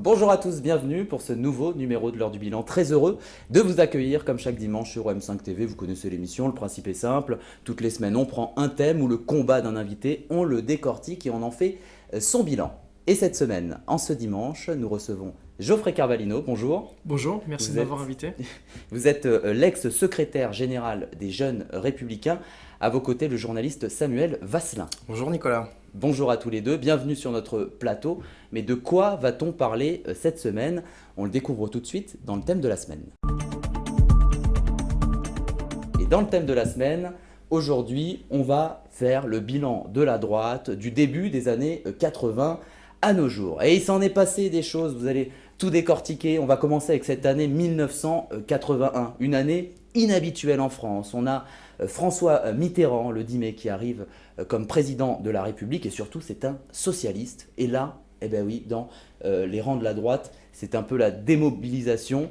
Bonjour à tous, bienvenue pour ce nouveau numéro de l'heure du bilan. Très heureux de vous accueillir comme chaque dimanche sur M5 TV. Vous connaissez l'émission, le principe est simple. Toutes les semaines, on prend un thème ou le combat d'un invité, on le décortique et on en fait son bilan. Et cette semaine, en ce dimanche, nous recevons Geoffrey Carvalino. Bonjour. Bonjour, merci de m'avoir invité. Vous êtes l'ex-secrétaire général des Jeunes Républicains. À vos côtés, le journaliste Samuel Vasselin. Bonjour Nicolas. Bonjour à tous les deux, bienvenue sur notre plateau. Mais de quoi va-t-on parler cette semaine? On le découvre tout de suite dans le thème de la semaine. Et dans le thème de la semaine, aujourd'hui, on va faire le bilan de la droite du début des années 80 à nos jours. Et il s'en est passé des choses, vous allez tout décortiquer. On va commencer avec cette année 1981, une année inhabituelle en France. On a François Mitterrand, le 10 mai, qui arrive comme président de la République et surtout c'est un socialiste. Et là, eh ben oui, dans les rangs de la droite, c'est un peu la démobilisation,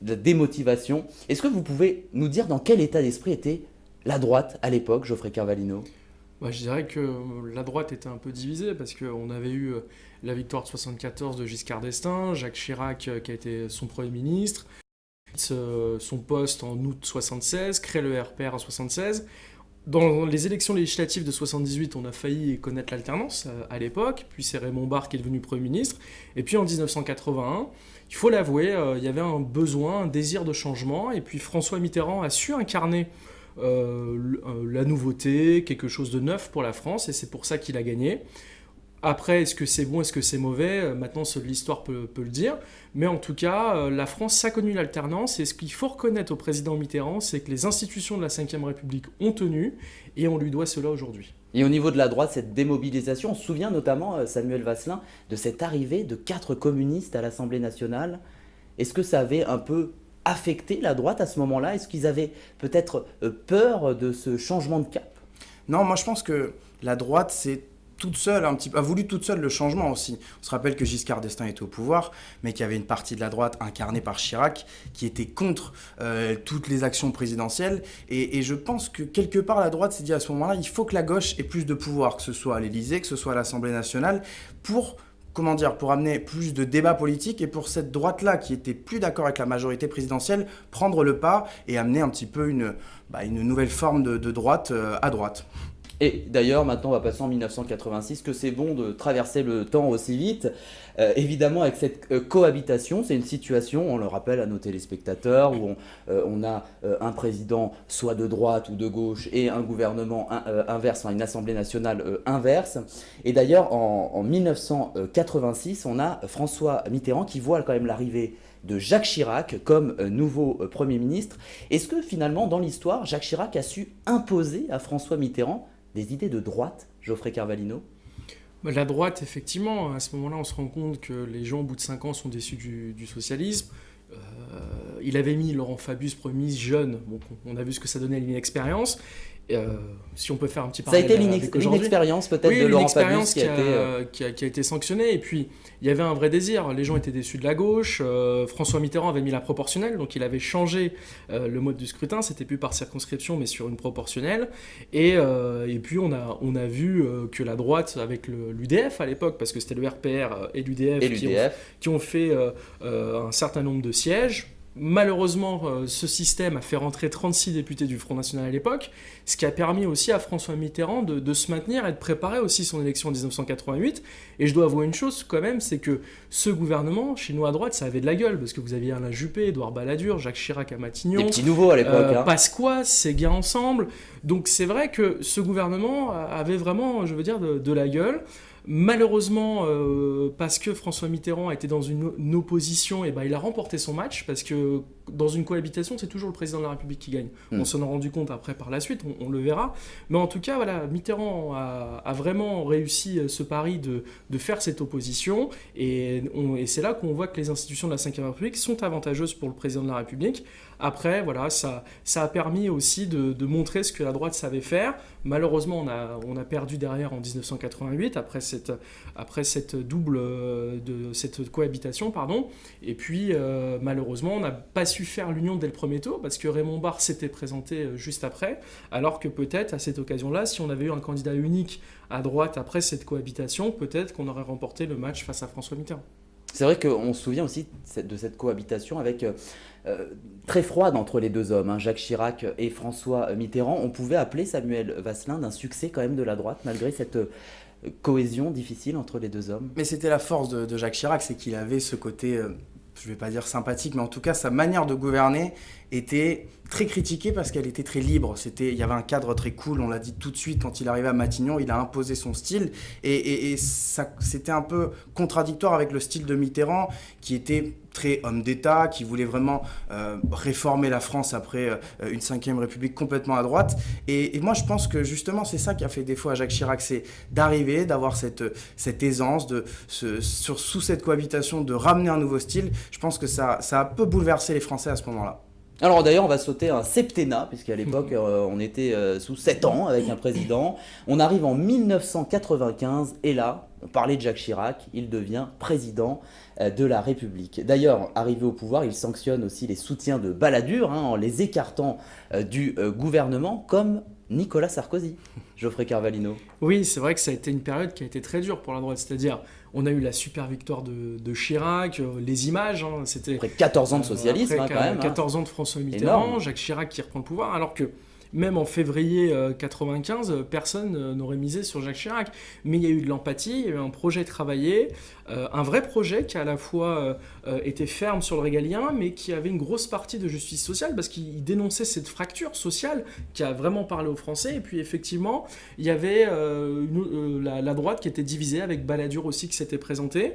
la démotivation. Est-ce que vous pouvez nous dire dans quel état d'esprit était la droite à l'époque, Geoffrey Carvalino? Je dirais que la droite était un peu divisée parce qu'on avait eu la victoire de 74 de Giscard d'Estaing, Jacques Chirac qui a été son Premier ministre, son poste en août 76, crée le RPR en 76. Dans les élections législatives de 78, on a failli connaître l'alternance à l'époque, puis c'est Raymond Barre qui est devenu Premier ministre. Et puis en 1981, il faut l'avouer, il y avait un besoin, un désir de changement, et puis François Mitterrand a su incarner la nouveauté, quelque chose de neuf pour la France, et c'est pour ça qu'il a gagné. Après, est-ce que c'est bon, est-ce que c'est mauvais? Maintenant, seule l'histoire peut le dire. Mais en tout cas, la France a connu l'alternance. Et ce qu'il faut reconnaître au président Mitterrand, c'est que les institutions de la Ve République ont tenu. Et on lui doit cela aujourd'hui. Et au niveau de la droite, cette démobilisation, on se souvient notamment, Samuel Vasselin, de cette arrivée de 4 communistes à l'Assemblée nationale. Est-ce que ça avait un peu affecté la droite à ce moment-là? Est-ce qu'ils avaient peut-être peur de ce changement de cap? Non, moi je pense que la droite c'est toute seule, a voulu toute seule le changement aussi. On se rappelle que Giscard d'Estaing était au pouvoir, mais qu'il y avait une partie de la droite incarnée par Chirac qui était contre toutes les actions présidentielles. Et je pense que quelque part la droite s'est dit à ce moment-là, il faut que la gauche ait plus de pouvoir, que ce soit à l'Élysée, que ce soit à l'Assemblée nationale, pour amener plus de débats politiques et pour cette droite-là qui était plus d'accord avec la majorité présidentielle, prendre le pas et amener un petit peu une nouvelle forme de droite à droite. Et d'ailleurs, maintenant, on va passer en 1986, que c'est bon de traverser le temps aussi vite. Évidemment, avec cette cohabitation, c'est une situation, on le rappelle à nos téléspectateurs, où on a un président soit de droite ou de gauche et un gouvernement inverse, enfin une assemblée nationale inverse. Et d'ailleurs, en 1986, on a François Mitterrand qui voit quand même l'arrivée de Jacques Chirac comme nouveau Premier ministre. Est-ce que finalement, dans l'histoire, Jacques Chirac a su imposer à François Mitterrand des idées de droite, Geoffrey Carvalino? La droite, effectivement, à ce moment-là, on se rend compte que les gens, au bout de 5 ans, sont déçus du socialisme. Il avait mis Laurent Fabius Premier ministre jeune, bon, on a vu ce que ça donnait à l'inexpérience. Si on peut faire un petit parallèle. Ça a été avec l'inexpérience peut-être de Laurent Fabius qui a été sanctionnée. Et puis, il y avait un vrai désir. Les gens étaient déçus de la gauche. François Mitterrand avait mis la proportionnelle, donc il avait changé le mode du scrutin. C'était plus par circonscription, mais sur une proportionnelle. Et puis, on a vu que la droite, avec l'UDF à l'époque, parce que c'était le RPR et l'UDF qui ont fait un certain nombre de sièges. Malheureusement, ce système a fait rentrer 36 députés du Front National à l'époque, ce qui a permis aussi à François Mitterrand de se maintenir et de préparer aussi son élection en 1988. Et je dois avouer une chose quand même, c'est que ce gouvernement, chez nous à droite, ça avait de la gueule, parce que vous aviez Alain Juppé, Édouard Balladur, Jacques Chirac à Matignon, des petits nouveaux à l'époque, Pasqua, Séguin ensemble. Donc c'est vrai que ce gouvernement avait vraiment, je veux dire, de la gueule. Malheureusement, parce que François Mitterrand était dans une opposition, et il a remporté son match, parce que dans une cohabitation, c'est toujours le président de la République qui gagne. On s'en est rendu compte après par la suite, on le verra. Mais en tout cas, voilà, Mitterrand a vraiment réussi ce pari de faire cette opposition, et c'est là qu'on voit que les institutions de la Ve République sont avantageuses pour le président de la République. Après, voilà, ça a permis aussi de montrer ce que la droite savait faire. Malheureusement, on a perdu derrière en 1988, après cette cohabitation, pardon. Et puis, malheureusement, on n'a pas su faire l'union dès le premier tour, parce que Raymond Barre s'était présenté juste après, alors que peut-être, à cette occasion-là, si on avait eu un candidat unique à droite après cette cohabitation, peut-être qu'on aurait remporté le match face à François Mitterrand. C'est vrai qu'on se souvient aussi de cette cohabitation avec très froide entre les deux hommes, hein, Jacques Chirac et François Mitterrand. On pouvait appeler Samuel Vasselin d'un succès quand même de la droite, malgré cette cohésion difficile entre les deux hommes. Mais c'était la force de Jacques Chirac, c'est qu'il avait ce côté, je vais pas dire sympathique, mais en tout cas sa manière de gouverner était très critiquée parce qu'elle était très libre. Il y avait un cadre très cool, on l'a dit tout de suite, quand il arrivait à Matignon, il a imposé son style et ça, c'était un peu contradictoire avec le style de Mitterrand qui était très homme d'État, qui voulait vraiment réformer la France après une 5e République complètement à droite. Et moi, je pense que justement, c'est ça qui a fait défaut à Jacques Chirac, c'est d'arriver, d'avoir cette aisance, sous cette cohabitation, de ramener un nouveau style. Je pense que ça a un peu bouleversé les Français à ce moment-là. Alors d'ailleurs, on va sauter un septennat, puisqu'à l'époque, on était sous 7 ans avec un président. On arrive en 1995, et là, on parlait de Jacques Chirac, il devient président de la République. D'ailleurs, arrivé au pouvoir, il sanctionne aussi les soutiens de Balladur, hein, en les écartant du gouvernement, comme Nicolas Sarkozy. Geoffrey Carvalino. Oui, c'est vrai que ça a été une période qui a été très dure pour la droite, c'est-à-dire on a eu la super victoire de Chirac, les images, hein, c'était... Après 14 ans de socialisme, après, quand même. 14 ans de François Mitterrand, énorme. Jacques Chirac qui reprend le pouvoir, alors que même en février 95, personne n'aurait misé sur Jacques Chirac. Mais il y a eu de l'empathie, il y a eu un projet travaillé, un vrai projet qui à la fois était ferme sur le régalien, mais qui avait une grosse partie de justice sociale, parce qu'il dénonçait cette fracture sociale qui a vraiment parlé aux Français. Et puis effectivement, il y avait la droite qui était divisée, avec Balladur aussi qui s'était présenté.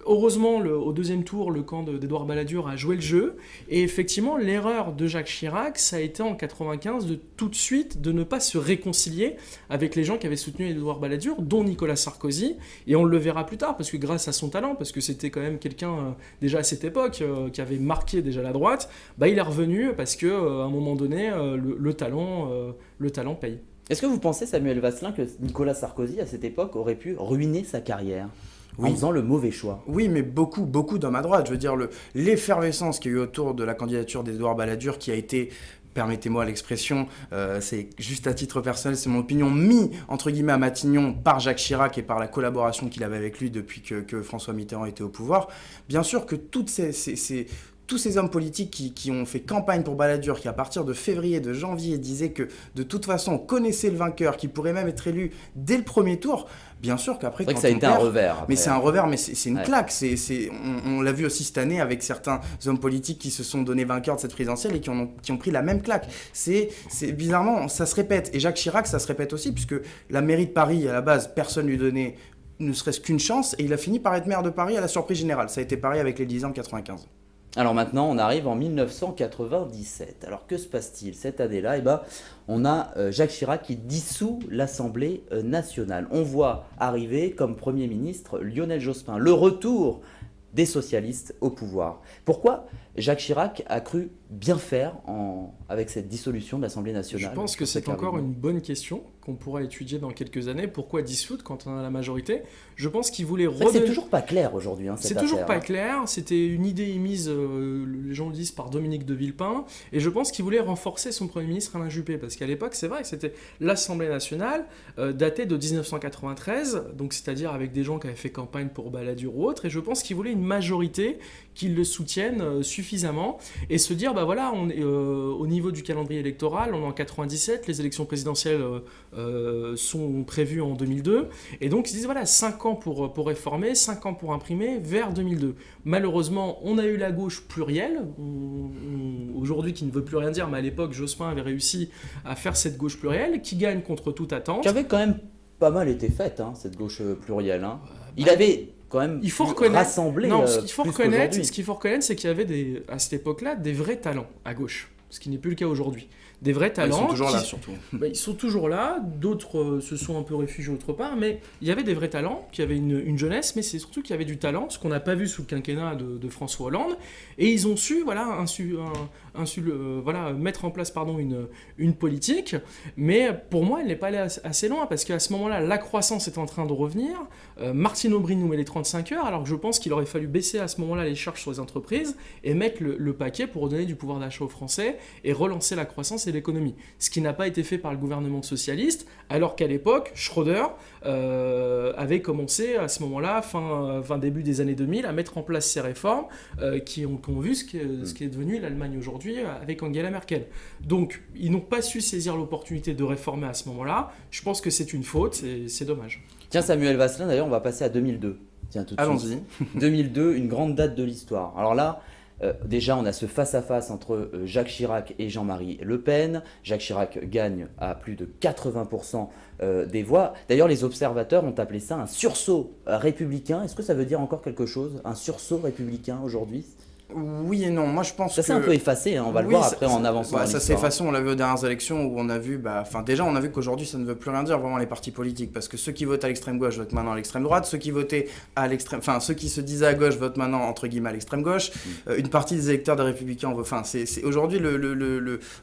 Heureusement, au deuxième tour, le camp d'Édouard Balladur a joué le jeu. Et effectivement, l'erreur de Jacques Chirac, ça a été en 95 de tout de suite de ne pas se réconcilier avec les gens qui avaient soutenu Édouard Balladur, dont Nicolas Sarkozy. Et on le verra plus tard, parce que grâce à son talent, parce que c'était quand même quelqu'un, déjà à cette époque, qui avait marqué déjà la droite, il est revenu parce qu'à un moment donné, le talent paye. Est-ce que vous pensez, Samuel Vasselin, que Nicolas Sarkozy, à cette époque, aurait pu ruiner sa carrière en faisant le mauvais choix? Oui, mais beaucoup d'hommes à droite. Je veux dire, l'effervescence qu'il y a eu autour de la candidature d'Édouard Balladur, qui a été, permettez-moi l'expression, c'est juste à titre personnel, c'est mon opinion, mis entre guillemets à Matignon par Jacques Chirac et par la collaboration qu'il avait avec lui depuis que François Mitterrand était au pouvoir. Bien sûr que tous ces hommes politiques qui ont fait campagne pour Balladur, qui à partir de février, de janvier, disaient que de toute façon on connaissait le vainqueur, qui pourrait même être élu dès le premier tour, bien sûr qu'après... C'est vrai que ça a été un revers. Après. Mais c'est un revers, mais c'est une claque. On l'a vu aussi cette année avec certains hommes politiques qui se sont donnés vainqueurs de cette présidentielle et qui ont pris la même claque. C'est bizarrement, ça se répète. Et Jacques Chirac, ça se répète aussi, puisque la mairie de Paris, à la base, personne ne lui donnait ne serait-ce qu'une chance, et il a fini par être maire de Paris à la surprise générale. Ça a été pareil avec l'Élysée en 95. Alors maintenant, on arrive en 1997. Alors que se passe-t-il cette année-là? On a Jacques Chirac qui dissout l'Assemblée nationale. On voit arriver comme Premier ministre Lionel Jospin, le retour des socialistes au pouvoir. Pourquoi Jacques Chirac a cru bien faire avec cette dissolution de l'Assemblée nationale? Je pense que c'est encore une bonne question qu'on pourra étudier dans quelques années. Pourquoi dissoudre quand on a la majorité? Je pense qu'il voulait redonner... C'est toujours pas clair aujourd'hui, cette affaire. C'est toujours pas clair. C'était une idée émise, les gens le disent, par Dominique de Villepin. Et je pense qu'il voulait renforcer son Premier ministre Alain Juppé. Parce qu'à l'époque, c'est vrai que c'était l'Assemblée nationale datée de 1993, donc c'est-à-dire avec des gens qui avaient fait campagne pour Balladur ou autre. Et je pense qu'il voulait une majorité qui le soutienne suffisamment et se dire, on est, au niveau du calendrier électoral, on est en 97, les élections présidentielles sont prévues en 2002, et donc ils se disent 5 ans pour réformer, 5 ans pour imprimer, vers 2002. Malheureusement, on a eu la gauche plurielle, aujourd'hui qui ne veut plus rien dire, mais à l'époque, Jospin avait réussi à faire cette gauche plurielle, qui gagne contre toute attente. Qui avait quand même pas mal été faite, cette gauche plurielle. Il avait... quand même rassembler. Non, ce qu'il faut reconnaître, c'est qu'il y avait à cette époque-là des vrais talents à gauche, ce qui n'est plus le cas aujourd'hui. Des vrais talents. Ils sont toujours là, surtout. Ils sont toujours là, d'autres se sont un peu réfugiés autre part, mais il y avait des vrais talents, qui avaient une jeunesse, mais c'est surtout qu'il y avait du talent, ce qu'on n'a pas vu sous le quinquennat de François Hollande, et ils ont su mettre en place une politique, mais pour moi, elle n'est pas allée assez loin, parce qu'à ce moment-là, la croissance est en train de revenir. Martine Aubry nous met les 35 heures, alors que je pense qu'il aurait fallu baisser à ce moment-là les charges sur les entreprises et mettre le paquet pour redonner du pouvoir d'achat aux Français et relancer la croissance et l'économie. Ce qui n'a pas été fait par le gouvernement socialiste, alors qu'à l'époque, Schröder avait commencé à ce moment-là, début des années 2000, à mettre en place ces réformes qui ont vu ce qui est devenu l'Allemagne aujourd'hui avec Angela Merkel. Donc, ils n'ont pas su saisir l'opportunité de réformer à ce moment-là. Je pense que c'est une faute, c'est dommage. Tiens, Samuel Vasselin, d'ailleurs, on va passer à 2002. Tiens, tout de suite. Allons-y. 2002, une grande date de l'histoire. Alors là, déjà, on a ce face-à-face entre Jacques Chirac et Jean-Marie Le Pen. Jacques Chirac gagne à plus de 80% des voix. D'ailleurs, les observateurs ont appelé ça un sursaut républicain. Est-ce que ça veut dire encore quelque chose, un sursaut républicain aujourd'hui ? Oui et non, moi je pense ça que... c'est un peu effacé, hein. On va le voir après en avançant. Ça s'est effacé, on l'a vu aux dernières élections où on a vu, déjà on a vu qu'aujourd'hui ça ne veut plus rien dire vraiment les partis politiques, parce que ceux qui votent à l'extrême gauche votent maintenant à l'extrême droite, ceux qui votaient à l'extrême, ceux qui se disaient à gauche votent maintenant entre guillemets à l'extrême gauche, une partie des électeurs des Républicains, c'est aujourd'hui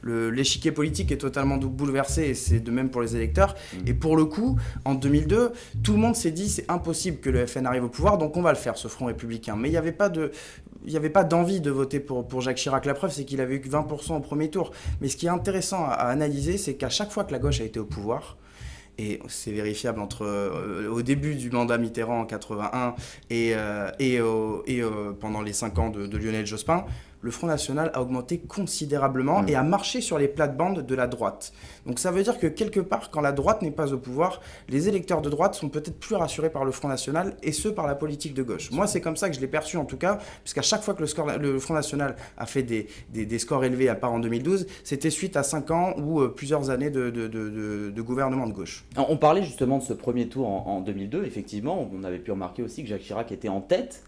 l'échiquier politique est totalement bouleversé, et c'est de même pour les électeurs. Et pour le coup, en 2002, tout le monde s'est dit c'est impossible que le FN arrive au pouvoir, donc on va le faire, ce front républicain. Mais il n'y avait pas d'envie de voter pour Jacques Chirac. La preuve, c'est qu'il avait eu que 20% au premier tour. Mais ce qui est intéressant à analyser, c'est qu'à chaque fois que la gauche a été au pouvoir, et c'est vérifiable au début du mandat Mitterrand en 81 et pendant les 5 ans de Lionel Jospin, le Front National a augmenté considérablement et a marché sur les plates-bandes de la droite. Donc ça veut dire que quelque part, quand la droite n'est pas au pouvoir, les électeurs de droite sont peut-être plus rassurés par le Front National et ceux par la politique de gauche. Moi, c'est comme ça que je l'ai perçu en tout cas, puisqu'à chaque fois que le Front National a fait des scores élevés, à part en 2012, c'était suite à 5 ans ou plusieurs années de gouvernement de gauche. On parlait justement de ce premier tour en 2002, effectivement, on avait pu remarquer aussi que Jacques Chirac était en tête,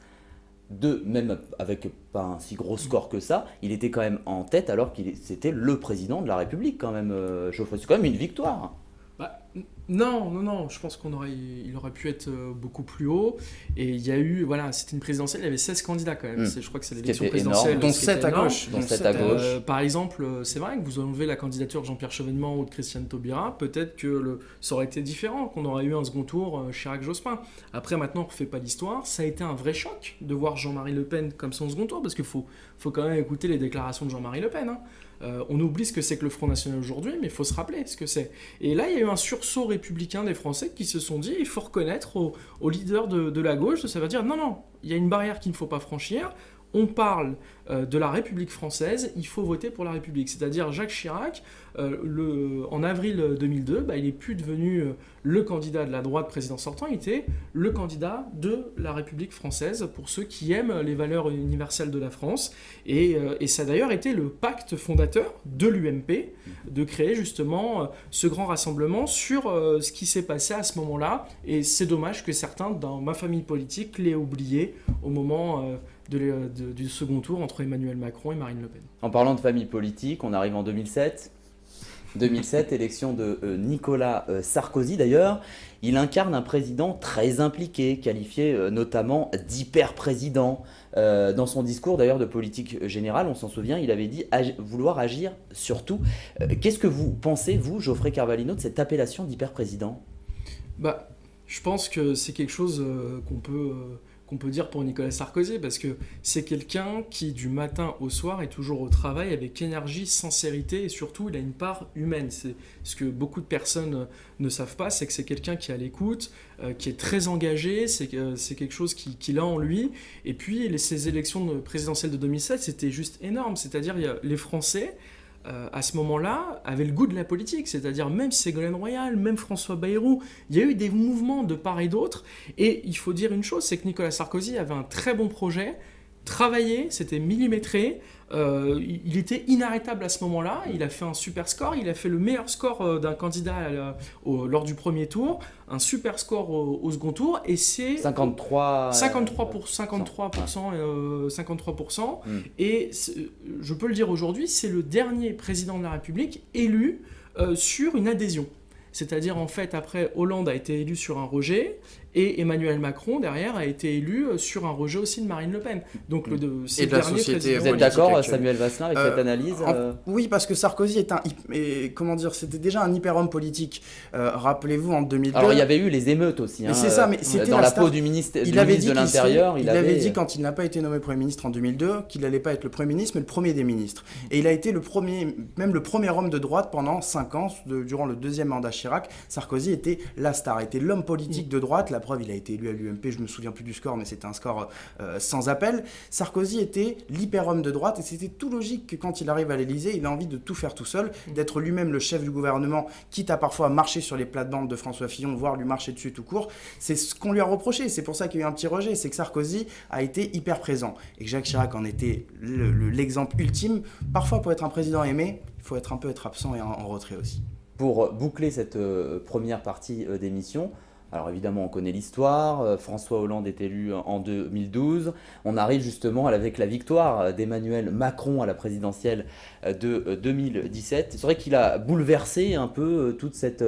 même avec pas un si gros score que ça, il était quand même en tête alors c'était le président de la République quand même, Geoffroy. C'est quand même une victoire. Non, je pense il aurait pu être beaucoup plus haut. Et il y a eu, c'était une présidentielle, il y avait 16 candidats quand même. Je crois que c'est l'élection présidentielle. Dont 7 à gauche. Par exemple, c'est vrai que vous enlevez la candidature de Jean-Pierre Chevènement ou de Christiane Taubira, peut-être que ça aurait été différent, qu'on aurait eu un second tour Chirac-Jospin. Après, maintenant, on ne refait pas l'histoire. Ça a été un vrai choc de voir Jean-Marie Le Pen comme son second tour, parce qu'il faut quand même écouter les déclarations de Jean-Marie Le Pen. On oublie ce que c'est que le Front National aujourd'hui, mais il faut se rappeler ce que c'est. Et là, il y a eu un sursaut républicain des Français qui se sont dit, il faut reconnaître aux leaders de la gauche, ça veut dire, non, il y a une barrière qu'il ne faut pas franchir, on parle de la République française, il faut voter pour la République. C'est-à-dire Jacques Chirac, en avril 2002, il n'est plus devenu le candidat de la droite président sortant, il était le candidat de la République française, pour ceux qui aiment les valeurs universelles de la France. Et ça a d'ailleurs été le pacte fondateur de l'UMP, de créer justement ce grand rassemblement sur ce qui s'est passé à ce moment-là. Et c'est dommage que certains, dans ma famille politique, l'aient oublié au moment du second tour entre Emmanuel Macron et Marine Le Pen. En parlant de famille politique, on arrive en 2007. 2007, élection de Nicolas Sarkozy d'ailleurs. Il incarne un président très impliqué, qualifié notamment d'hyper-président. Dans son discours d'ailleurs de politique générale, on s'en souvient, il avait dit vouloir agir sur tout. Qu'est-ce que vous pensez, vous, Geoffrey Carvalino, de cette appellation d'hyper-président ? Je pense que c'est quelque chose qu'on peut dire pour Nicolas Sarkozy, parce que c'est quelqu'un qui, du matin au soir, est toujours au travail avec énergie, sincérité, et surtout, il a une part humaine. C'est ce que beaucoup de personnes ne savent pas, c'est que c'est quelqu'un qui est à l'écoute, qui est très engagé, c'est quelque chose qu'il a en lui. Et puis, ces élections présidentielles de 2007, c'était juste énorme. C'est-à-dire, les Français, à ce moment-là, avaient le goût de la politique, c'est-à-dire même Ségolène Royal, même François Bayrou, il y a eu des mouvements de part et d'autre, et il faut dire une chose, c'est que Nicolas Sarkozy avait un très bon projet, travaillé, c'était millimétré, il était inarrêtable à ce moment-là, il a fait un super score, il a fait le meilleur score d'un candidat lors du premier tour, un super score au second tour, et c'est 53%, et je peux le dire aujourd'hui, c'est le dernier président de la République élu sur une adhésion. C'est-à-dire, en fait, après, Hollande a été élu sur un rejet, Et Emmanuel Macron, derrière, a été élu sur un rejet aussi de Marine Le Pen. Donc, Et de la société Vous êtes d'accord, Samuel Vasselin, avec cette analyse Oui, parce que Sarkozy est c'était déjà un hyper-homme politique. Rappelez-vous, en 2002... Alors, il y avait eu les émeutes aussi. Mais c'est ça, mais c'était dans la peau du ministre de l'Intérieur. Il avait dit, quand il n'a pas été nommé Premier ministre en 2002, qu'il n'allait pas être le Premier ministre, mais le premier des ministres. Et il a été le premier homme de droite pendant 5 ans, durant le deuxième mandat Chirac. Sarkozy était la star, était l'homme politique de droite. La preuve, il a été élu à l'UMP, je me souviens plus du score, mais c'était un score sans appel. Sarkozy était l'hyper-homme de droite, et c'était tout logique que quand il arrive à l'Élysée, il a envie de tout faire tout seul, d'être lui-même le chef du gouvernement, quitte à parfois marcher sur les plates-bandes de François Fillon, voire lui marcher dessus tout court. C'est ce qu'on lui a reproché, c'est pour ça qu'il y a eu un petit rejet, c'est que Sarkozy a été hyper présent, et que Jacques Chirac en était l'exemple ultime. Parfois, pour être un président aimé, il faut être absent et en retrait aussi. Pour boucler cette première partie d'émission, alors évidemment on connaît l'histoire, François Hollande est élu en 2012, on arrive justement avec la victoire d'Emmanuel Macron à la présidentielle de 2017. C'est vrai qu'il a bouleversé un peu toute cette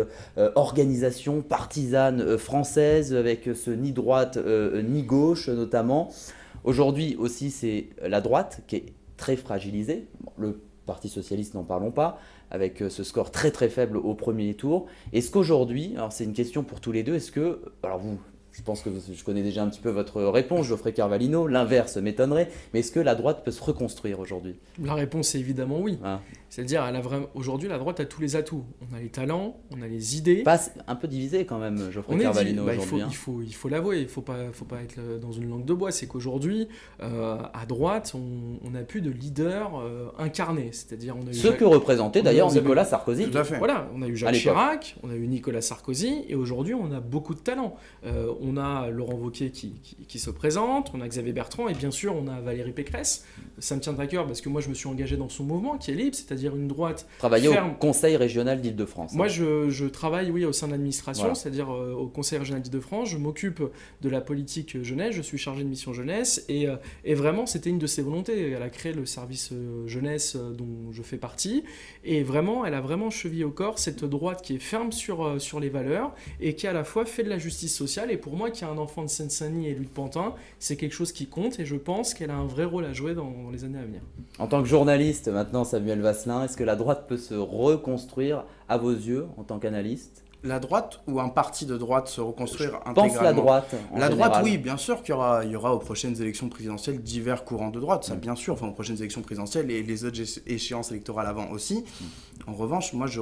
organisation partisane française avec ce ni droite ni gauche notamment. Aujourd'hui aussi c'est la droite qui est très fragilisée, le Parti Socialiste n'en parlons pas, avec ce score très très faible au premier tour. Est-ce qu'aujourd'hui, alors c'est une question pour tous les deux, est-ce que, alors vous, je pense que je connais déjà un petit peu votre réponse, Geoffrey Carvalino, l'inverse m'étonnerait, mais est-ce que la droite peut se reconstruire aujourd'hui ? La réponse est évidemment oui. Ah. C'est-à-dire, aujourd'hui, la droite a tous les atouts. On a les talents, on a les idées. Pas un peu divisé quand même, Geoffrey Carvalino, aujourd'hui. Il faut l'avouer, il faut pas être dans une langue de bois. C'est qu'aujourd'hui, à droite, on n'a plus de leader incarné. C'est-à-dire, on a eu ce que représentait d'ailleurs Nicolas Sarkozy. Tout à fait. Voilà, on a eu Jacques Chirac, on a eu Nicolas Sarkozy, et aujourd'hui, on a beaucoup de talents. On a Laurent Wauquiez qui se présente, on a Xavier Bertrand, et bien sûr, on a Valérie Pécresse. Ça me tient à cœur parce que moi, je me suis engagé dans son mouvement qui est libre, c'est-à-dire une droite Travailler ferme. au Conseil régional d'Île-de-France. Moi, je travaille, oui, au sein de l'administration, voilà. C'est-à-dire au Conseil régional d'Île-de-France. Je m'occupe de la politique jeunesse, je suis chargé de mission jeunesse, et vraiment, c'était une de ses volontés. Elle a créé le service jeunesse dont je fais partie, et vraiment, elle a vraiment chevillé au corps cette droite qui est ferme sur les valeurs, et qui à la fois fait de la justice sociale. Et pour moi, qui a un enfant de Seine-Saint-Denis élu de Pantin, c'est quelque chose qui compte, et je pense qu'elle a un vrai rôle à jouer dans les années à venir. En tant que journaliste, maintenant, Samuel Vasselin, est-ce que la droite peut se reconstruire à vos yeux en tant qu'analyste ? La droite ou un parti de droite se reconstruire intégralement ? Pense la droite en La général. droite, oui, bien sûr qu'il y aura aux prochaines élections présidentielles divers courants de droite, ça bien sûr, enfin aux prochaines élections présidentielles et les autres échéances électorales avant aussi. En revanche, moi je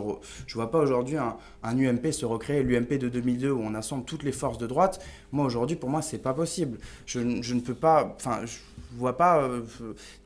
vois pas aujourd'hui un UMP se recréer, l'UMP de 2002 où on assemble toutes les forces de droite. Moi aujourd'hui, pour moi, c'est pas possible. Je ne peux pas, enfin, je vois pas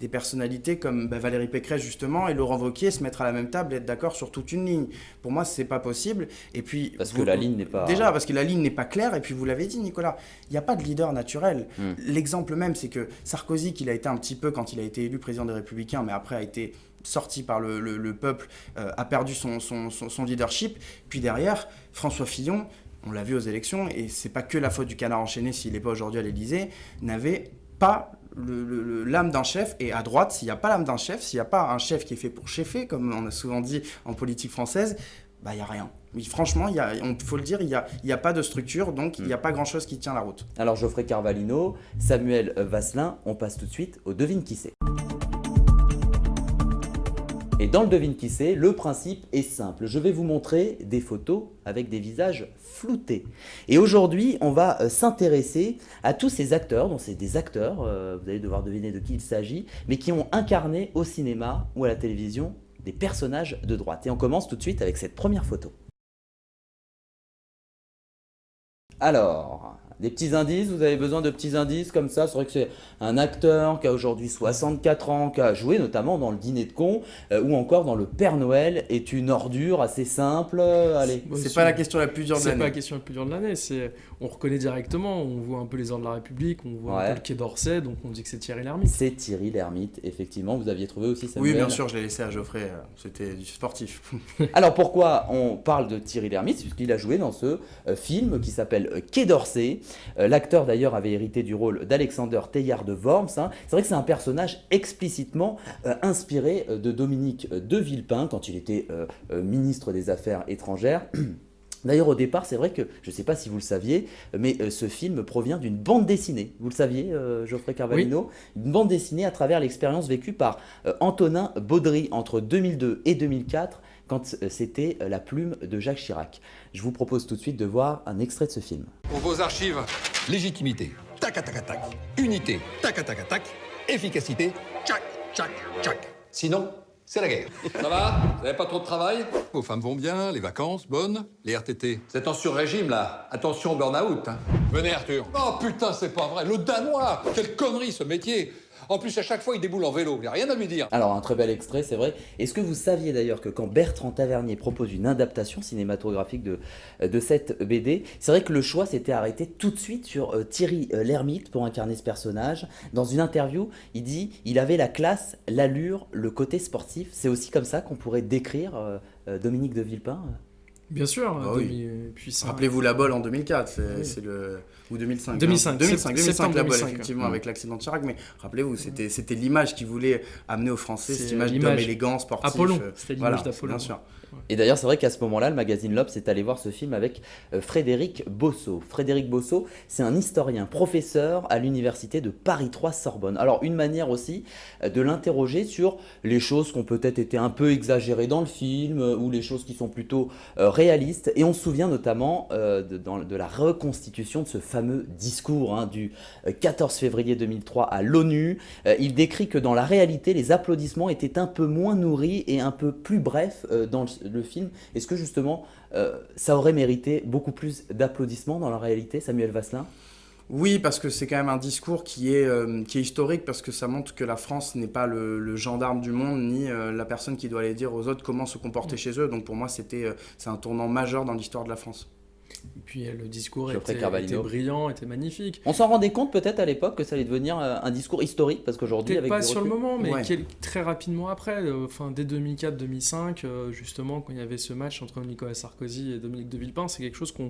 des personnalités comme Valérie Pécresse justement et Laurent Wauquiez se mettre à la même table et être d'accord sur toute une ligne. Pour moi, c'est pas possible. Et puis parce que la ligne n'est pas... Déjà, parce que la ligne n'est pas claire, et puis vous l'avez dit, Nicolas, il n'y a pas de leader naturel. L'exemple même, c'est que Sarkozy, qu'il a été un petit peu quand il a été élu président des Républicains, mais après a été sorti par le peuple, a perdu son leadership. Puis derrière, François Fillon, on l'a vu aux élections, et c'est pas que la faute du canard enchaîné s'il n'est pas aujourd'hui à l'Élysée, n'avait pas l'âme d'un chef. Et à droite, s'il n'y a pas l'âme d'un chef, s'il n'y a pas un chef qui est fait pour cheffer, comme on a souvent dit en politique française, il n'y a rien. Mais franchement, il faut le dire, il y a pas de structure, donc il n'y a pas grand-chose qui tient la route. Alors Geoffrey Carvalino, Samuel Vasselin, on passe tout de suite au Devine qui c'est. Et dans le Devine qui c'est, le principe est simple. Je vais vous montrer des photos avec des visages floutés. Et aujourd'hui, on va s'intéresser à tous ces acteurs, donc c'est des acteurs, vous allez devoir deviner de qui il s'agit, mais qui ont incarné au cinéma ou à la télévision des personnages de droite. Et on commence tout de suite avec cette première photo. Alors, des petits indices, vous avez besoin de petits indices comme ça. C'est vrai que c'est un acteur qui a aujourd'hui 64 ans, qui a joué notamment dans Le Dîner de Cons, ou encore dans Le Père Noël est une ordure, assez simple. Allez. C'est pas la question la plus dure de l'année. C'est pas la question la plus dure de l'année. On reconnaît directement, on voit un peu les ordres de la République, on voit un peu le Quai d'Orsay, donc on dit que c'est Thierry Lhermitte. C'est Thierry Lhermitte, effectivement. Vous aviez trouvé aussi Samuel ? Oui, bien sûr, je l'ai laissé à Geoffrey. C'était du sportif. Alors pourquoi on parle de Thierry Lhermitte ? Puisqu'il a joué dans ce film qui s'appelle Quai d'Orsay. L'acteur d'ailleurs avait hérité du rôle d'Alexander Teilhard de Worms. C'est vrai que c'est un personnage explicitement inspiré de Dominique de Villepin quand il était ministre des Affaires étrangères. D'ailleurs, au départ, c'est vrai que, je ne sais pas si vous le saviez, mais ce film provient d'une bande dessinée. Vous le saviez, Geoffrey Carvalino? Une bande dessinée à travers l'expérience vécue par Antonin Baudry entre 2002 et 2004, quand c'était la plume de Jacques Chirac. Je vous propose tout de suite de voir un extrait de ce film. Pour vos archives, Légitimité, tac, tac, tac, tac. Unité, tac, tac, tac. Efficacité, tchac, tchac, tchac. sinon, c'est la guerre. Ça va? Vous n'avez pas trop de travail? Vos femmes vont bien, les vacances, bonnes, les RTT. Vous êtes en sur-régime, là. Attention au burn-out. Hein. Venez, Arthur. Oh putain, c'est pas vrai, le Danois. Quelle connerie, ce métier. En plus, à chaque fois, il déboule en vélo. Il n'y a rien à lui dire. Alors, un très bel extrait, c'est vrai. Est-ce que vous saviez d'ailleurs que quand Bertrand Tavernier propose une adaptation cinématographique de cette BD, c'est vrai que le choix s'était arrêté tout de suite sur Thierry Lhermitte pour incarner ce personnage. Dans une interview, il dit il avait la classe, l'allure, le côté sportif. C'est aussi comme ça qu'on pourrait décrire Dominique de Villepin. Bien sûr. Bah oui. Puis ça- Rappelez-vous la Bolle en 2004, Oui. c'est le ou 2005. 2005, 2005 la Bolle 2005, effectivement avec l'accident de Chirac. Mais rappelez-vous, c'était l'image qu'il voulait amener aux Français, C'est cette image d'homme l'image élégant, sportif. Apollon, c'était l'image Voilà, d'Apollon. bien sûr. Et d'ailleurs, c'est vrai qu'à ce moment-là, le magazine L'Obs est allé voir ce film avec Frédéric Bosso. Frédéric Bosso, c'est un historien, professeur à l'université de Paris 3 Sorbonne. Alors, une manière aussi de l'interroger sur les choses qui ont peut-être été un peu exagérées dans le film ou les choses qui sont plutôt réalistes. Et on se souvient notamment de la reconstitution de ce fameux discours du 14 février 2003 à l'ONU. Il décrit que dans la réalité, les applaudissements étaient un peu moins nourris et un peu plus brefs dans le film. Est-ce que justement ça aurait mérité beaucoup plus d'applaudissements dans la réalité, Samuel Vasselin? Oui, parce que c'est quand même un discours qui est historique, parce que ça montre que la France n'est pas le gendarme du monde, ni la personne qui doit aller dire aux autres comment se comporter chez eux. Donc pour moi, c'est un tournant majeur dans l'histoire de la France. Et puis le discours Geoffrey était Carvalino. brillant, était magnifique. On s'en rendait compte peut-être à l'époque que ça allait devenir un discours historique, parce qu'aujourd'hui, Peut-être avec pas du sur le recul- moment, mais Ouais. très rapidement après, dès 2004-2005, justement, quand il y avait ce match entre Nicolas Sarkozy et Dominique de Villepin, c'est quelque chose qui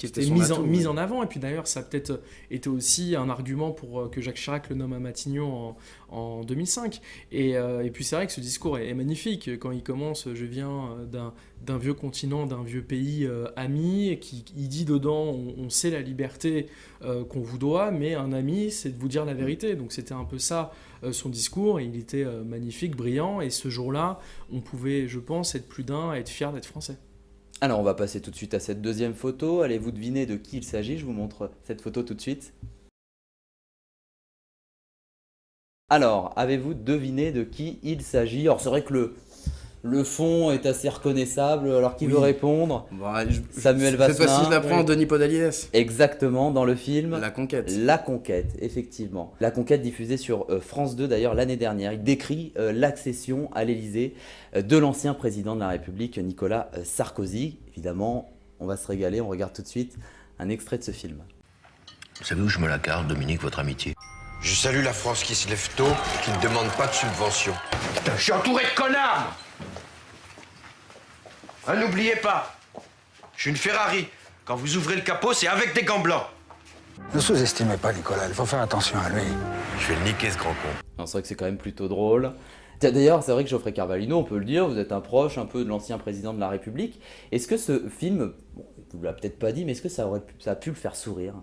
C'était était son mis, atout, mis oui. en avant. Et puis d'ailleurs, ça a peut-être été aussi un argument pour que Jacques Chirac le nomme à Matignon en 2005. Et puis c'est vrai que ce discours est magnifique. Quand il commence, je viens d'un vieux continent, d'un vieux pays ami, et il dit dedans, on sait la liberté qu'on vous doit, mais un ami, c'est de vous dire la vérité. Donc c'était un peu ça son discours, et il était magnifique, brillant, et ce jour-là, on pouvait, je pense, être plus d'un à être fier d'être français. Alors on va passer tout de suite à cette deuxième photo. Allez-vous deviner de qui il s'agit? Je vous montre cette photo tout de suite. Alors, avez-vous deviné de qui il s'agit? Alors c'est vrai que le fond est assez reconnaissable, alors qui Oui. veut répondre? Bon, Samuel cette Vasselin. fois-ci, je la prends oui. Denis Podalides. Exactement, dans le film La conquête. La Conquête, effectivement. La Conquête diffusée sur France 2 d'ailleurs l'année dernière. Il décrit l'accession à l'Élysée de l'ancien président de la République, Nicolas Sarkozy. Évidemment, on va se régaler, on regarde tout de suite un extrait de ce film. Vous savez où je me la garde, Dominique, votre amitié? Je salue la France qui se lève tôt et qui ne demande pas de subvention. Je suis entouré de connards. Hein, n'oubliez pas, je suis une Ferrari. Quand vous ouvrez le capot, c'est avec des gants blancs. Ne sous-estimez pas Nicolas, il faut faire attention à lui. Je vais le niquer, ce grand con. Alors, c'est vrai que c'est quand même plutôt drôle. Tiens, d'ailleurs, c'est vrai que Geoffrey Carvalino, on peut le dire, vous êtes un proche un peu de l'ancien président de la République. Est-ce que ce film, bon, vous ne l'avez peut-être pas dit, mais est-ce que ça a pu le faire sourire?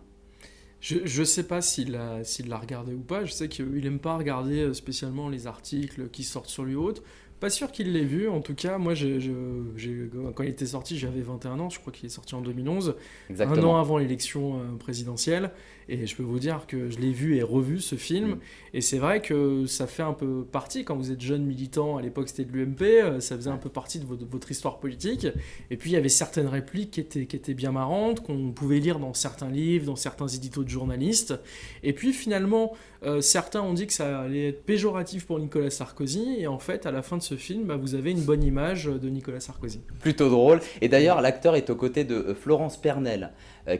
Je sais pas s'il l'a regardé ou pas. Je sais qu'il aime pas regarder spécialement les articles qui sortent sur lui ou autre. Pas sûr qu'il l'ait vu. En tout cas, moi, quand il était sorti, j'avais 21 ans. Je crois qu'il est sorti en 2011, Exactement. un an avant l'élection présidentielle. Et je peux vous dire que je l'ai vu et revu ce film. Et c'est vrai que ça fait un peu partie, quand vous êtes jeune militant, à l'époque c'était de l'UMP, ça faisait un peu partie de votre histoire politique. Et puis il y avait certaines répliques qui étaient bien marrantes, qu'on pouvait lire dans certains livres, dans certains éditos de journalistes. Et puis finalement, certains ont dit que ça allait être péjoratif pour Nicolas Sarkozy. Et en fait, à la fin de ce film, vous avez une bonne image de Nicolas Sarkozy. Plutôt drôle. Et d'ailleurs, l'acteur est aux côtés de Florence Pernel,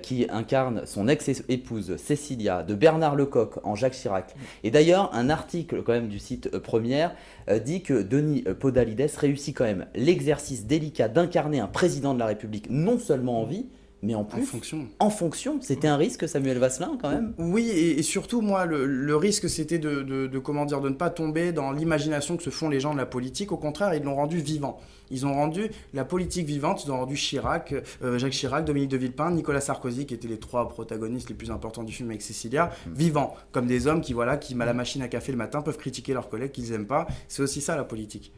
qui incarne son ex-épouse Cécilia, de Bernard Lecoq en Jacques Chirac. Et d'ailleurs, un article quand même du site Première dit que Denis Podalides réussit quand même l'exercice délicat d'incarner un président de la République non seulement en vie, mais en plus, fonction. en fonction. C'était un risque, Samuel Vasselin, quand même. Oui, et surtout, moi, le risque, c'était comment dire, de ne pas tomber dans l'imagination que se font les gens de la politique. Au contraire, ils l'ont rendu vivant. Ils ont rendu la politique vivante. Ils ont rendu Jacques Chirac, Dominique de Villepin, Nicolas Sarkozy, qui étaient les 3 protagonistes les plus importants du film avec Cécilia, vivants, comme des hommes qui à la machine à café le matin, peuvent critiquer leurs collègues qu'ils n'aiment pas. C'est aussi ça, la politique.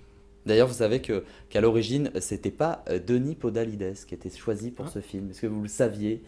D'ailleurs, vous savez qu'à l'origine, c'était pas Denis Podalides qui était choisi pour ce film. Est-ce que vous le saviez?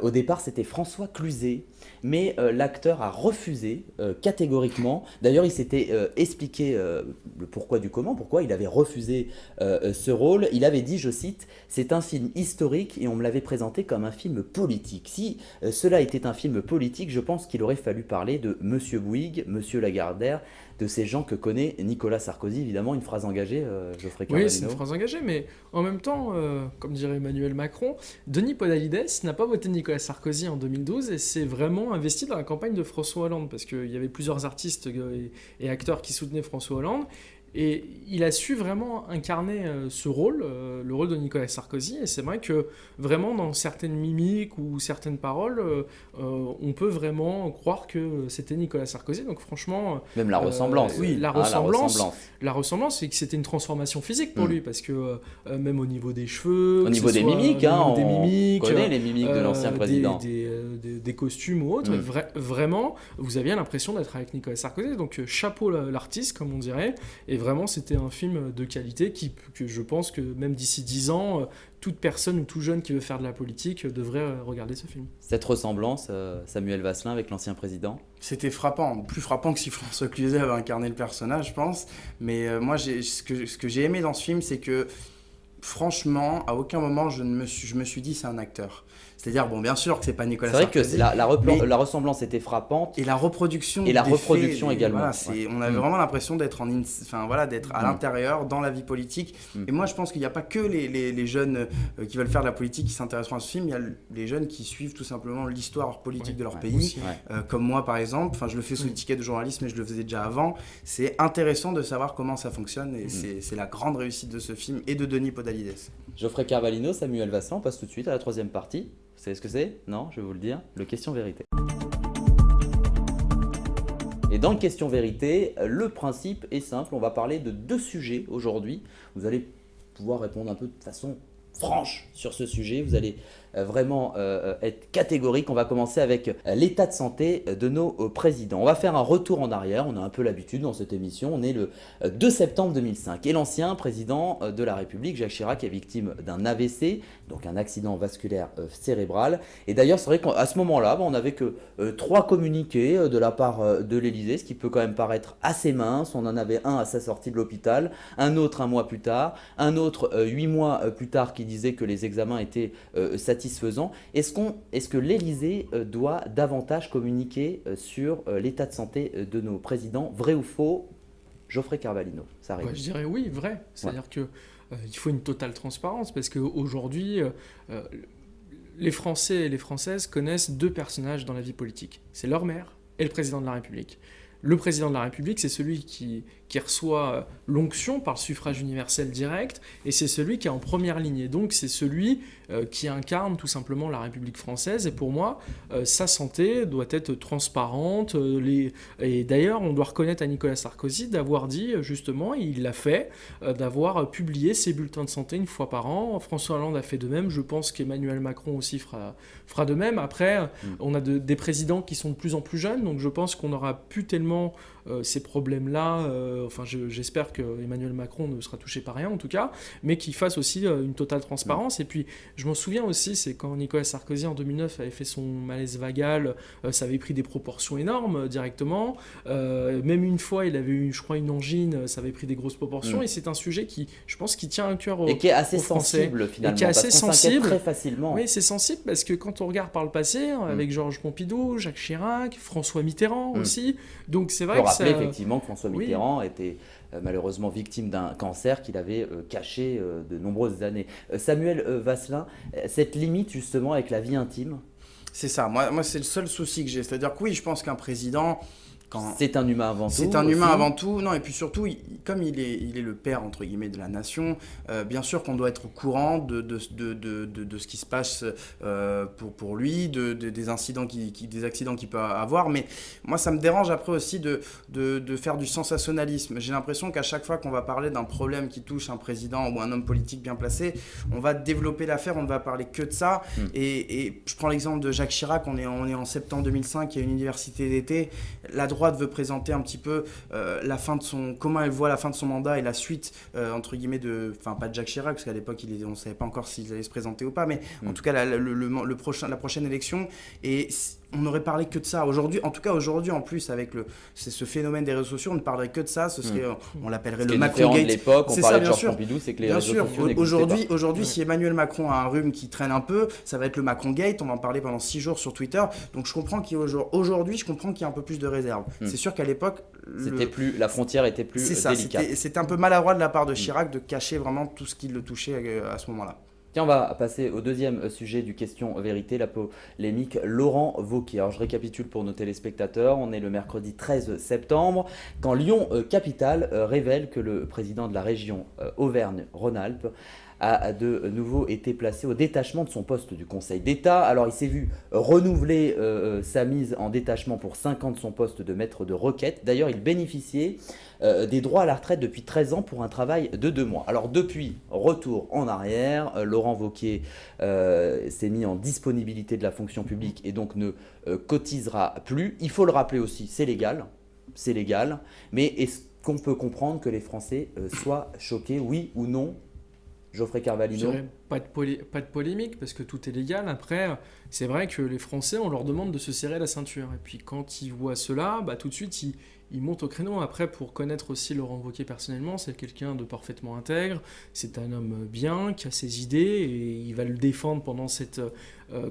Au départ, c'était François Cluzet, mais l'acteur a refusé catégoriquement. D'ailleurs, il s'était expliqué le pourquoi du comment, pourquoi il avait refusé ce rôle. Il avait dit, je cite, « C'est un film historique et on me l'avait présenté comme un film politique. Si cela était un film politique, je pense qu'il aurait fallu parler de Monsieur Bouygues, Monsieur Lagardère, de ces gens que connaît Nicolas Sarkozy. » Évidemment, une phrase engagée, Geoffrey Carvalho. Oui, c'est une phrase engagée, mais en même temps, comme dirait Emmanuel Macron, Denis Podalides n'a pas voté Nicolas Sarkozy en 2012 et s'est vraiment investi dans la campagne de François Hollande, parce qu'il y avait plusieurs artistes et acteurs qui soutenaient François Hollande. Et il a su vraiment incarner ce rôle, le rôle de Nicolas Sarkozy. Et c'est vrai que vraiment dans certaines mimiques ou certaines paroles, on peut vraiment croire que c'était Nicolas Sarkozy. Donc franchement... Même la ressemblance. Oui, la ressemblance. La ressemblance, c'est que c'était une transformation physique pour lui, parce que même au niveau des cheveux... Au niveau des mimiques, on connaît les mimiques de l'ancien président. Des costumes ou autres. Vraiment, vous aviez l'impression d'être avec Nicolas Sarkozy. Donc chapeau l'artiste, comme on dirait. Et vraiment, c'était un film de qualité que je pense que même d'ici 10 ans, toute personne ou tout jeune qui veut faire de la politique devrait regarder ce film. Cette ressemblance, Samuel Vasselin, avec l'ancien président? C'était frappant, plus frappant que si François Cluzet avait incarné le personnage, je pense. Mais moi, ce que j'ai aimé dans ce film, c'est que franchement, à aucun moment, je me suis dit c'est un acteur. C'est-à-dire, bon, bien sûr que c'est pas Nicolas Sarkozy. C'est vrai que la ressemblance était frappante. Et la reproduction. Et la reproduction également. Voilà, on avait vraiment l'impression d'être d'être à l'intérieur, dans la vie politique. Et moi, je pense qu'il n'y a pas que les jeunes qui veulent faire de la politique qui s'intéresseront à ce film. Il y a les jeunes qui suivent tout simplement l'histoire politique de leur pays. Aussi, comme moi, par exemple. Enfin, je le fais sous l'étiquette de journaliste, mais je le faisais déjà avant. C'est intéressant de savoir comment ça fonctionne. Et c'est la grande réussite de ce film et de Denis Podalides. Geoffrey Carvalho, Samuel Vasselin, on passe tout de suite à la 3e partie. Vous savez ce que c'est? Non, je vais vous le dire. Le question-vérité. Et dans le question-vérité, le principe est simple. On va parler de 2 sujets aujourd'hui. Vous allez pouvoir répondre un peu de façon franche sur ce sujet. Vous allez vraiment être catégorique. On va commencer avec l'état de santé de nos présidents. On va faire un retour en arrière. On a un peu l'habitude dans cette émission. On est le 2 septembre 2005. Et l'ancien président de la République, Jacques Chirac, est victime d'un AVC, donc un accident vasculaire cérébral. Et d'ailleurs, c'est vrai qu'à ce moment-là, on n'avait que 3 communiqués de la part de l'Élysée, ce qui peut quand même paraître assez mince. On en avait un à sa sortie de l'hôpital, un autre 1 mois plus tard, un autre 8 mois plus tard qui disait que les examens étaient satisfaisants. Est-ce que l'Élysée doit davantage communiquer sur l'état de santé de nos présidents? Vrai ou faux? Geoffrey Carvalho, ça arrive. Je dirais oui, vrai. C'est-à-dire que il faut une totale transparence, parce qu'aujourd'hui, les Français et les Françaises connaissent 2 personnages dans la vie politique. C'est leur maire et le président de la République. Le président de la République, c'est celui qui reçoit l'onction par le suffrage universel direct, et c'est celui qui est en première ligne. Et donc, c'est celui qui incarne tout simplement la République française. Et pour moi, sa santé doit être transparente. Et d'ailleurs, on doit reconnaître à Nicolas Sarkozy d'avoir dit, justement, et il l'a fait, d'avoir publié ses bulletins de santé 1 fois par an. François Hollande a fait de même. Je pense qu'Emmanuel Macron aussi fera de même. Après, on a des présidents qui sont de plus en plus jeunes, donc je pense qu'on n'aura plus tellement ces problèmes-là. Enfin, j'espère que Emmanuel Macron ne sera touché par rien, en tout cas, mais qu'il fasse aussi une totale transparence. Et puis, je m'en souviens aussi, c'est quand Nicolas Sarkozy, en 2009, avait fait son malaise vagal, ça avait pris des proportions énormes directement. Même une fois, il avait eu, je crois, une angine, ça avait pris des grosses proportions. Et c'est un sujet qui, je pense, qui tient à cœur aux Français. Et qui est assez sensible, finalement, et qui est assez sensible très facilement. Oui, c'est sensible parce que quand on regarde par le passé, avec Georges Pompidou, Jacques Chirac, François Mitterrand aussi, donc c'est vrai que rappeler effectivement que François Mitterrand était malheureusement victime d'un cancer qu'il avait caché de nombreuses années. Samuel Vasselin, cette limite justement avec la vie intime? C'est ça, moi c'est le seul souci que j'ai. C'est-à-dire que oui, je pense qu'un président, C'est un humain avant tout. C'est un aussi. humain avant tout. Non, et puis surtout, comme il est le père, entre guillemets, de la nation, bien sûr qu'on doit être au courant de ce qui se passe pour lui, des accidents qu'il peut avoir. Mais moi, ça me dérange après aussi de faire du sensationnalisme. J'ai l'impression qu'à chaque fois qu'on va parler d'un problème qui touche un président ou un homme politique bien placé, on va développer l'affaire, on ne va parler que de ça. Et je prends l'exemple de Jacques Chirac, on est en septembre 2005, il y a une université d'été. La droite veut présenter un petit peu comment elle voit la fin de son mandat et la suite, entre guillemets, enfin pas de Jacques Chirac, parce qu'à l'époque, on ne savait pas encore s'il allait se présenter ou pas, mais en tout cas, la prochaine élection. Et on n'aurait parlé que de ça. Aujourd'hui, en tout cas aujourd'hui, en plus, avec ce phénomène des réseaux sociaux, on ne parlerait que de ça. Ce serait, on l'appellerait le Macron Gate. De l'époque, on parlait de Georges sûr. Pompidou, c'est que les Bien réseaux sûr. sociaux n'existaient pas. Aujourd'hui, si Emmanuel Macron a un rhume qui traîne un peu, ça va être le Macron Gate. On va en parler pendant 6 jours sur Twitter. Donc je comprends qu'aujourd'hui, je comprends qu'il y a un peu plus de réserve. C'est sûr qu'à l'époque, la frontière était plus délicate. C'était un peu maladroit de la part de Chirac de cacher vraiment tout ce qui le touchait à ce moment-là. Tiens, on va passer au deuxième sujet du Question Vérité, la polémique Laurent Wauquiez. Alors je récapitule pour nos téléspectateurs, on est le mercredi 13 septembre, quand Lyon Capitale révèle que le président de la région Auvergne-Rhône-Alpes a de nouveau été placé au détachement de son poste du Conseil d'État. Alors il s'est vu renouveler sa mise en détachement pour 5 ans de son poste de maître de requête. D'ailleurs, il bénéficiait des droits à la retraite depuis 13 ans pour un travail de 2 mois. Alors depuis, retour en arrière, Laurent Wauquiez s'est mis en disponibilité de la fonction publique et donc ne cotisera plus. Il faut le rappeler aussi, c'est légal, mais est-ce qu'on peut comprendre que les Français soient choqués, oui ou non? Geoffrey Carvalino. Pas de polémique parce que tout est légal. Après, c'est vrai que les Français, on leur demande de se serrer la ceinture. Et puis quand ils voient cela, tout de suite, ils montent au créneau. Après, pour connaître aussi Laurent Wauquiez personnellement, c'est quelqu'un de parfaitement intègre. C'est un homme bien, qui a ses idées et il va le défendre pendant cette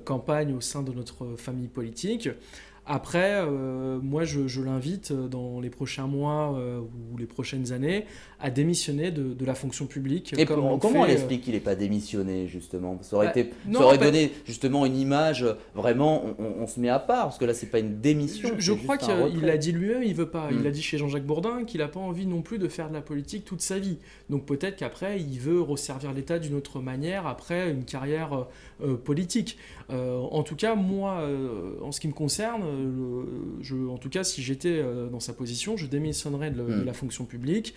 campagne au sein de notre famille politique. Après, moi, je l'invite dans les prochains mois ou les prochaines années à démissionner de la fonction publique. Et comment on explique qu'il n'est pas démissionné, justement? Ça aurait donné justement une image, vraiment, on se met à part, parce que là, ce n'est pas une démission. Je crois qu'il l'a dit lui-même, il veut pas. Il l'a dit chez Jean-Jacques Bourdin, qu'il n'a pas envie non plus de faire de la politique toute sa vie. Donc peut-être qu'après, il veut resservir l'État d'une autre manière, après une carrière politique. En tout cas, moi, en ce qui me concerne, en tout cas, si j'étais dans sa position, je démissionnerais de la fonction publique.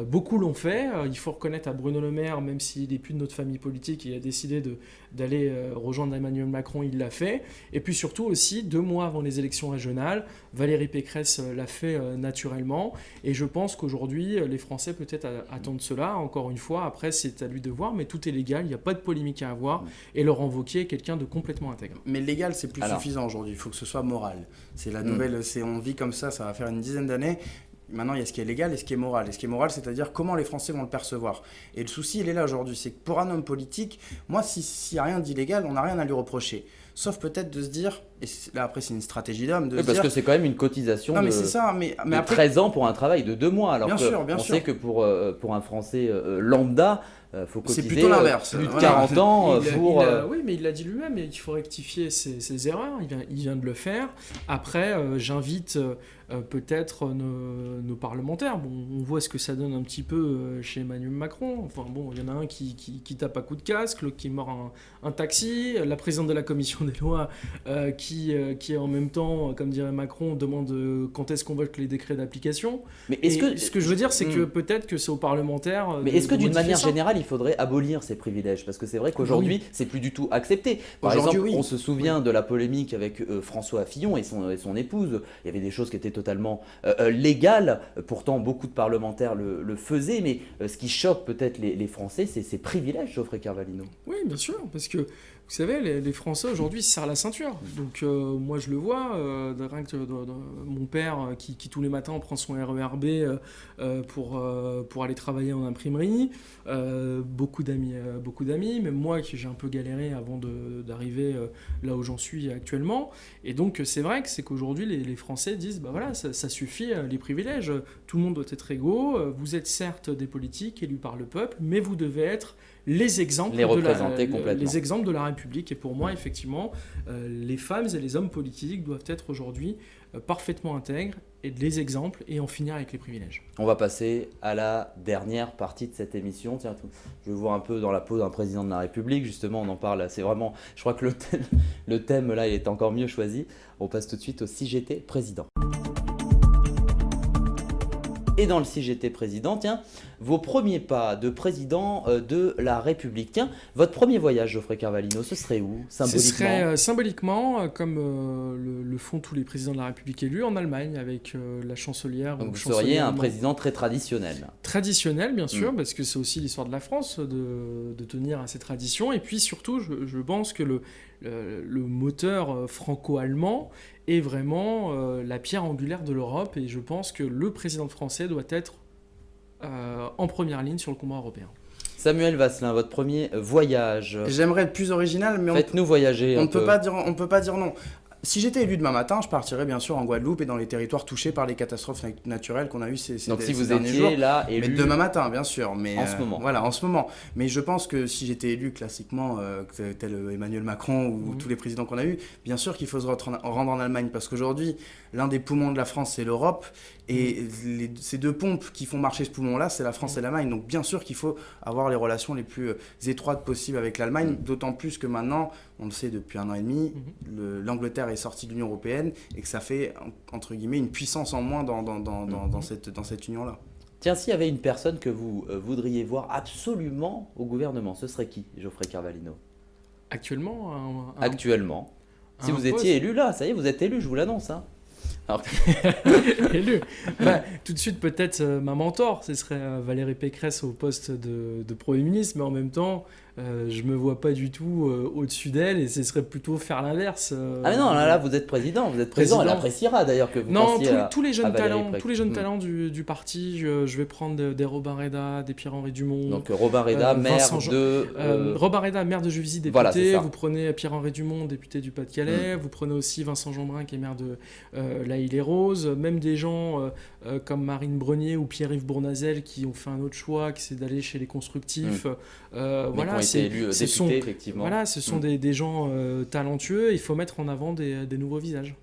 Beaucoup l'ont fait. Il faut reconnaître à Bruno Le Maire, même s'il n'est plus de notre famille politique, il a décidé d'aller rejoindre Emmanuel Macron, il l'a fait. Et puis surtout aussi, 2 mois avant les élections régionales, Valérie Pécresse l'a fait naturellement. Et je pense qu'aujourd'hui, les Français peut-être attendent cela. Encore une fois, après, c'est à lui de voir, mais tout est légal, il n'y a pas de polémique à avoir. Et Laurent Wauquiez est quelqu'un de complètement intègre. Mais légal, c'est plus suffisant aujourd'hui. Il faut que ce soit moral. C'est la nouvelle, on vit comme ça va faire une dizaine d'années. Maintenant, il y a ce qui est légal et ce qui est moral. Et ce qui est moral, c'est-à-dire comment les Français vont le percevoir. Et le souci, il est là aujourd'hui. C'est que pour un homme politique, moi, s'il n'y a rien d'illégal, on n'a rien à lui reprocher. Sauf peut-être de se dire, et là après c'est une stratégie d'homme, parce que c'est quand même une cotisation de après... 13 ans pour un travail de 2 mois. Alors on sait que pour un Français lambda, faut cotiser c'est plutôt l'inverse. Plus de 40 ans pour... Oui, mais il l'a dit lui-même, il faut rectifier ses erreurs, il vient de le faire. Après, j'invite peut-être nos parlementaires. Bon, on voit ce que ça donne un petit peu chez Emmanuel Macron. Enfin bon, il y en a un qui tape à coups de casque, l'autre qui mord un taxi, la présidente de la commission des lois qui en même temps, comme dirait Macron, demande quand est-ce qu'on vote les décrets d'application. Mais ce que je veux dire, c'est que peut-être que c'est aux parlementaires. Mais est-ce que d'une manière générale, il faudrait abolir ces privilèges? Parce que c'est vrai qu'aujourd'hui, c'est plus du tout accepté. Par exemple, on se souvient de la polémique avec François Fillon et son épouse. Il y avait des choses qui étaient totalement légales. Pourtant, beaucoup de parlementaires le faisaient. Mais ce qui choque peut-être les Français, c'est ces privilèges, Geoffrey Carvalino. Oui, bien sûr, parce que vous savez, les Français aujourd'hui se serrent la ceinture. Donc moi je le vois, rien que mon père qui tous les matins prend son RER B pour aller travailler en imprimerie. Beaucoup d'amis, même moi qui j'ai un peu galéré avant d'arriver là où j'en suis actuellement. Et donc c'est vrai que c'est qu'aujourd'hui les Français disent voilà, ça suffit les privilèges. Tout le monde doit être égaux. Vous êtes certes des politiques élus par le peuple, mais vous devez être les exemples de la République. Et pour moi, effectivement, les femmes et les hommes politiques doivent être aujourd'hui parfaitement intègre et des exemples et en finir avec les privilèges. On va passer à la dernière partie de cette émission. Tiens, je vois un peu dans la peau d'un président de la République, justement, on en parle. C'est vraiment, je crois que le thème là, il est encore mieux choisi. On passe tout de suite au si j'étais président. Et dans le si j'étais président, tiens, vos premiers pas de président de la République. Tiens, votre premier voyage, Geoffrey Carvalino, ce serait où, symboliquement? Ce serait symboliquement, comme le font tous les présidents de la République élus, en Allemagne, avec la chancelière. Donc vous seriez un président très traditionnel. Traditionnel, bien sûr, parce que c'est aussi l'histoire de la France de tenir à ces traditions. Et puis surtout, je pense que le moteur franco-allemand est vraiment la pierre angulaire de l'Europe. Et je pense que le président français doit être en première ligne sur le combat européen. Samuel Vasselin, votre premier voyage. J'aimerais être plus original, mais faites-nous voyager. On ne peut pas dire non. Si j'étais élu demain matin, je partirais bien sûr en Guadeloupe et dans les territoires touchés par les catastrophes naturelles qu'on a eues ces Donc si vous derniers étiez jours. là élu... Mais demain matin, bien sûr. Mais, en ce moment. Voilà, en ce moment. Mais je pense que si j'étais élu classiquement, tel Emmanuel Macron ou tous les présidents qu'on a eus, bien sûr qu'il faut se rendre en Allemagne. Parce qu'aujourd'hui, l'un des poumons de la France, c'est l'Europe. Et ces deux pompes qui font marcher ce poumon-là, c'est la France et l'Allemagne. Donc bien sûr qu'il faut avoir les relations les plus étroites possibles avec l'Allemagne. D'autant plus que maintenant, on le sait depuis 1 an et demi, l'Angleterre est sortie de l'Union européenne et que ça fait, entre guillemets, une puissance en moins dans cette union-là. Tiens, s'il y avait une personne que vous voudriez voir absolument au gouvernement, ce serait qui, Geoffrey Carvalino? Actuellement Actuellement. Si vous étiez élu là, ça y est, vous êtes élu, je vous l'annonce. Hein. Alors... élu. Tout de suite, peut-être ma mentor, ce serait Valérie Pécresse au poste de Premier ministre, mais en même temps, je me vois pas du tout au-dessus d'elle et ce serait plutôt faire l'inverse. Ah mais non, là vous êtes président, elle appréciera d'ailleurs que vous pensiez tous les jeunes talents, Pécresse. tous les jeunes talents du parti, je vais prendre des Robin Reda, des Pierre-Henri Dumont. Donc Robin Reda, maire de... Robin Reda, maire de Juvisy, député. Voilà, vous prenez Pierre-Henri Dumont, député du Pas-de-Calais. Vous prenez aussi Vincent Jeanbrun, qui est maire de La Île-et-Rose. Même des gens comme Marine Brenier ou Pierre-Yves Bournazel qui ont fait un autre choix, qui c'est d'aller chez les constructifs. Voilà, c'est élus députés, effectivement. Voilà, ce sont des gens talentueux. Il faut mettre en avant des nouveaux visages.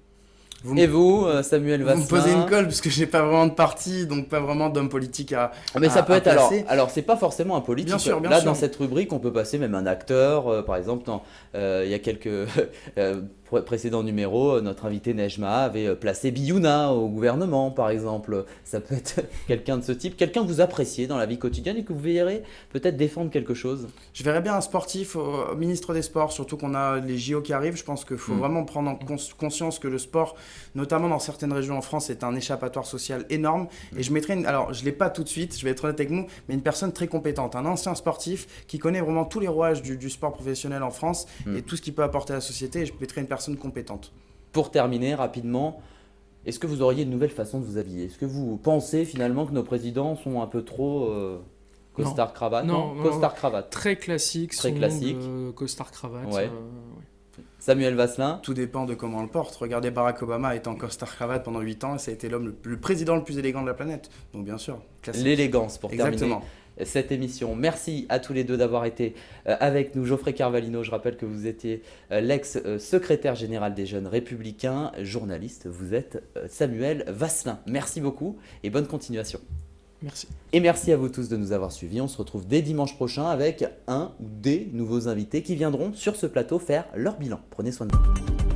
Et vous, Samuel Vasselin? Vous me posez une colle parce que j'ai pas vraiment de parti, donc pas vraiment d'homme politique à mais ça peut être placer. alors c'est pas forcément un politique. Bien sûr, Là, dans cette rubrique, on peut passer même un acteur. Par exemple, il y a quelques précédents numéros, notre invité Nejma avait placé Biouna au gouvernement, par exemple. Ça peut être quelqu'un de ce type, quelqu'un que vous appréciez dans la vie quotidienne et que vous verrez peut-être défendre quelque chose. Je verrais bien un sportif, ministre des Sports, surtout qu'on a les JO qui arrivent. Je pense qu'il faut vraiment prendre en conscience que le sport, notamment dans certaines régions en France, est un échappatoire social énorme. Et je mettrais, alors je ne l'ai pas tout de suite, je vais être honnête avec vous, mais une personne très compétente, un ancien sportif qui connaît vraiment tous les rouages du sport professionnel en France et tout ce qu'il peut apporter à la société. Et je mettrais une personne compétente. Pour terminer rapidement, est-ce que vous auriez une nouvelle façon de vous habiller? Est-ce que vous pensez finalement que nos présidents sont un peu trop costard-cravate? Non, costard-cravate. Très classique, costard-cravate. Ouais. Samuel Vasselin? Tout dépend de comment on le porte. Regardez, Barack Obama est en costard-cravate pendant 8 ans et ça a été le président le plus élégant de la planète. Donc bien sûr, classique. L'élégance pour terminer Exactement. Cette émission. Merci à tous les deux d'avoir été avec nous. Geoffrey Carvalino, je rappelle que vous étiez l'ex-secrétaire général des Jeunes Républicains, journaliste. Vous êtes Samuel Vasselin. Merci beaucoup et bonne continuation. Merci. Et merci à vous tous de nous avoir suivis. On se retrouve dès dimanche prochain avec un ou des nouveaux invités qui viendront sur ce plateau faire leur bilan. Prenez soin de vous.